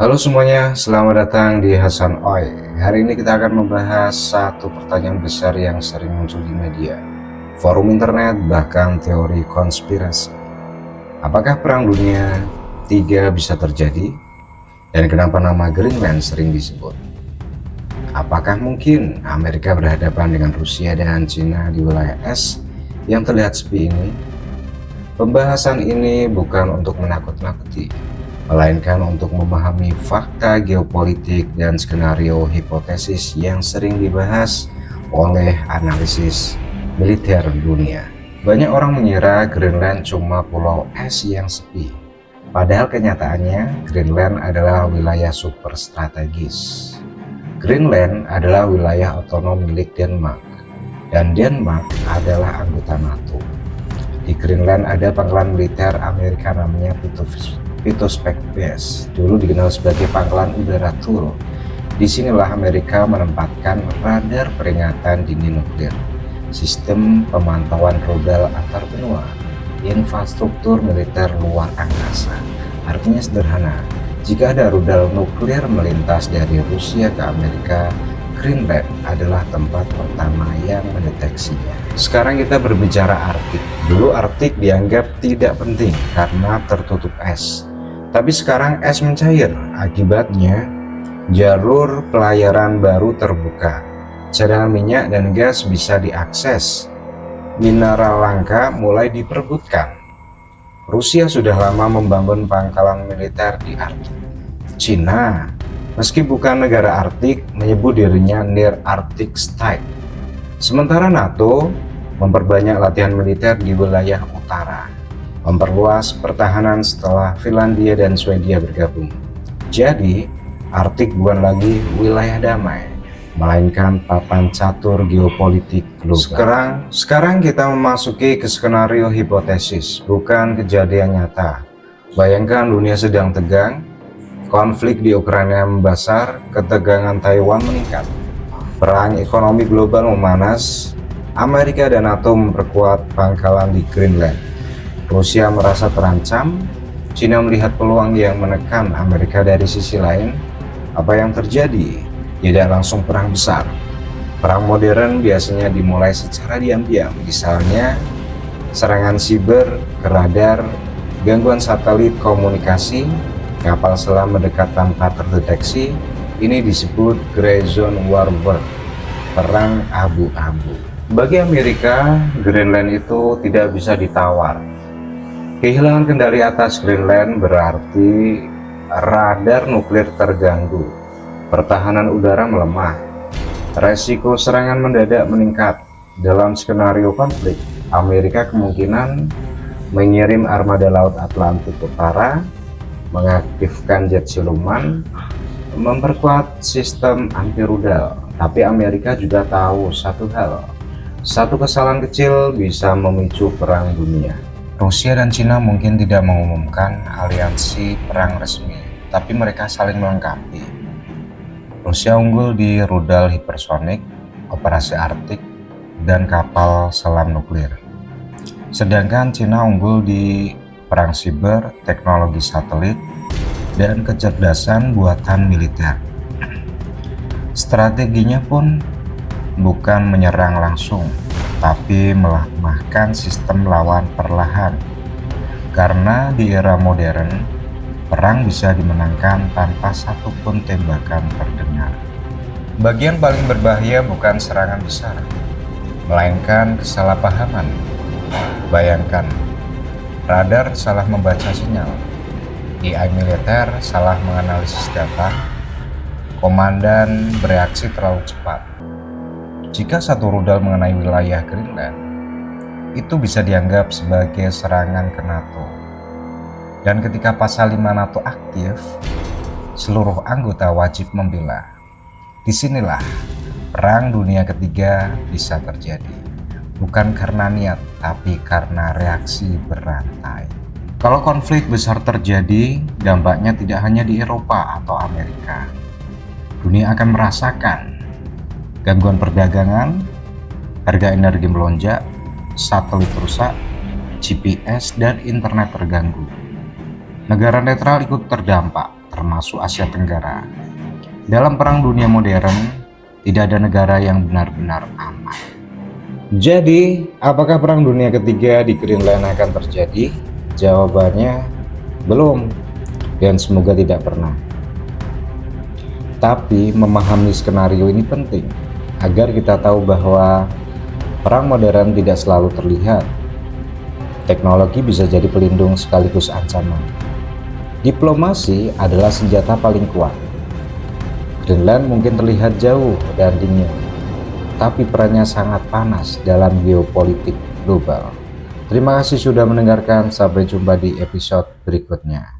Halo semuanya, selamat datang di Hasan Oi. Hari ini kita akan membahas satu pertanyaan besar yang sering muncul di media, forum internet, bahkan teori konspirasi. Apakah Perang Dunia III bisa terjadi? Dan kenapa nama Greenland sering disebut? Apakah mungkin Amerika berhadapan dengan Rusia dan Cina di wilayah es yang terlihat sepi ini? Pembahasan ini bukan untuk menakut-nakuti, melainkan untuk memahami fakta geopolitik dan skenario hipotesis yang sering dibahas oleh analisis militer dunia. Banyak orang mengira Greenland cuma pulau es yang sepi, padahal kenyataannya Greenland adalah wilayah super strategis. Greenland adalah wilayah otonom milik Denmark, dan Denmark adalah anggota NATO. Di Greenland ada pangkalan militer Amerika namanya Pituffik Base, dulu dikenal sebagai Pangkalan Udara Thule. Disinilah Amerika menempatkan radar peringatan dini nuklir, sistem pemantauan rudal antar benua, infrastruktur militer luar angkasa. Artinya sederhana, jika ada rudal nuklir melintas dari Rusia ke Amerika, Greenland adalah tempat pertama yang mendeteksinya. Sekarang kita berbicara Arktik. Dulu Arktik dianggap tidak penting karena tertutup es. Tapi sekarang es mencair. Akibatnya jalur pelayaran baru terbuka. Cadangan minyak dan gas bisa diakses. Mineral langka mulai diperebutkan. Rusia sudah lama membangun pangkalan militer di Arktik. Cina, meski bukan negara Arktik, menyebut dirinya Near Arctic State. Sementara NATO memperbanyak latihan militer di wilayah utara, memperluas pertahanan setelah Finlandia dan Swedia bergabung. Jadi, Arktik bukan lagi wilayah damai, melainkan papan catur geopolitik global. Sekarang kita memasuki ke skenario hipotesis, bukan kejadian nyata. Bayangkan dunia sedang tegang, konflik di Ukraina membesar, ketegangan Taiwan meningkat, perang ekonomi global memanas, Amerika dan NATO memperkuat pangkalan di Greenland, Rusia merasa terancam, Cina melihat peluang yang menekan Amerika dari sisi lain. Apa yang terjadi? Tidak langsung perang besar. Perang modern biasanya dimulai secara diam-diam, misalnya serangan siber ke radar, gangguan satelit komunikasi, kapal selam mendekat tanpa terdeteksi. Ini disebut Gray Zone Warfare, perang abu-abu. Bagi Amerika, Greenland itu tidak bisa ditawar. Kehilangan kendali atas Greenland berarti radar nuklir terganggu, pertahanan udara melemah, resiko serangan mendadak meningkat. Dalam skenario konflik, Amerika kemungkinan mengirim armada Laut Atlantik Utara, mengaktifkan jet siluman, memperkuat sistem anti rudal. Tapi Amerika juga tahu satu hal, satu kesalahan kecil bisa memicu perang dunia. Rusia dan Cina mungkin tidak mengumumkan aliansi perang resmi, tapi mereka saling melengkapi. Rusia unggul di rudal hipersonik, operasi Arktik, dan kapal selam nuklir. Sedangkan Cina unggul di perang siber, teknologi satelit, dan kecerdasan buatan militer. Strateginya pun bukan menyerang langsung, tapi melemahkan sistem lawan perlahan. Karena di era modern, perang bisa dimenangkan tanpa satupun tembakan terdengar. Bagian paling berbahaya bukan serangan besar, melainkan kesalahpahaman. Bayangkan, radar salah membaca sinyal, AI militer salah menganalisis data, komandan bereaksi terlalu cepat. Jika satu rudal mengenai wilayah Greenland, itu bisa dianggap sebagai serangan ke NATO. Dan ketika pasal 5 NATO aktif, seluruh anggota wajib membela. Disinilah Perang Dunia Ketiga bisa terjadi. Bukan karena niat, tapi karena reaksi berantai. Kalau konflik besar terjadi, dampaknya tidak hanya di Eropa atau Amerika. Dunia akan merasakan gangguan perdagangan, harga energi melonjak, satelit rusak, GPS dan internet terganggu. Negara netral ikut terdampak, termasuk Asia Tenggara. Dalam Perang Dunia modern, tidak ada negara yang benar-benar aman. Jadi, apakah Perang Dunia Ketiga di Greenland akan terjadi? Jawabannya, belum, dan semoga tidak pernah. Tapi, memahami skenario ini penting, agar kita tahu bahwa perang modern tidak selalu terlihat. Teknologi bisa jadi pelindung sekaligus ancaman. Diplomasi adalah senjata paling kuat. Greenland mungkin terlihat jauh dan dingin, tapi perannya sangat panas dalam geopolitik global. Terima kasih sudah mendengarkan, sampai jumpa di episode berikutnya.